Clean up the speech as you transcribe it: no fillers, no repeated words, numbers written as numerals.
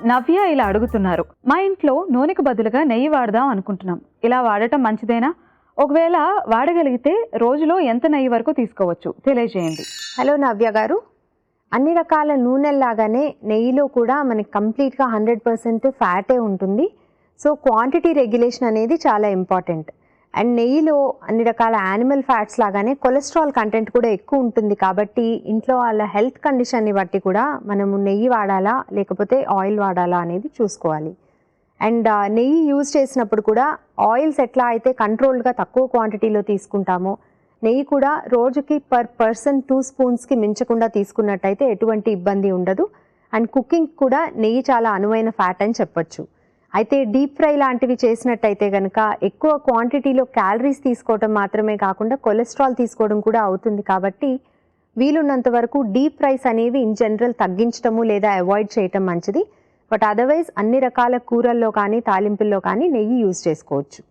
నవ్య ఇలా అడుగుతున్నారు, మా ఇంట్లో నూనెకు బదులుగా నెయ్యి వాడదాం అనుకుంటున్నాం. ఇలా వాడటం మంచిదేనా? ఒకవేళ వాడగలిగితే రోజులో ఎంత నెయ్యి వరకు తీసుకోవచ్చు తెలియజేయండి. హలో నవ్య గారు, అన్ని రకాల నూనెల్లాగానే నెయ్యిలో కూడా మనకి కంప్లీట్గా 100% ఫ్యాటే ఉంటుంది. సో క్వాంటిటీ రెగ్యులేషన్ అనేది చాలా ఇంపార్టెంట్. అండ్ నెయ్యిలో అన్ని రకాల యానిమల్ ఫ్యాట్స్ లాగానే కొలెస్ట్రాల్ కంటెంట్ కూడా ఎక్కువ ఉంటుంది. కాబట్టి ఇంట్లో వాళ్ళ హెల్త్ కండిషన్ని బట్టి కూడా మనము నెయ్యి వాడాలా లేకపోతే ఆయిల్ వాడాలా అనేది చూసుకోవాలి. అండ్ నెయ్యి యూజ్ చేసినప్పుడు కూడా ఆయిల్స్ ఎట్లా అయితే కంట్రోల్డ్గా తక్కువ క్వాంటిటీలో తీసుకుంటామో, నెయ్యి కూడా రోజుకి పర్ పర్సన్ 2 స్పూన్స్కి మించకుండా తీసుకున్నట్టయితే ఎటువంటి ఇబ్బంది ఉండదు. అండ్ కుకింగ్ కూడా నెయ్యి చాలా అనువైన ఫ్యాట్ అని చెప్పొచ్చు. అయితే డీప్ ఫ్రై లాంటివి చేసినట్టయితే కనుక ఎక్కువ క్వాంటిటీలో క్యాలరీస్ తీసుకోవడం మాత్రమే కాకుండా కొలెస్ట్రాల్ తీసుకోవడం కూడా అవుతుంది. కాబట్టి వీలున్నంత వరకు డీప్ ఫ్రైస్ అనేవి ఇన్ జనరల్ తగ్గించడము లేదా అవాయిడ్ చేయటం మంచిది. బట్ అదర్వైజ్ అన్ని రకాల కూరల్లో కానీ తాలింపుల్లో కానీ నెయ్యి యూజ్ చేసుకోవచ్చు.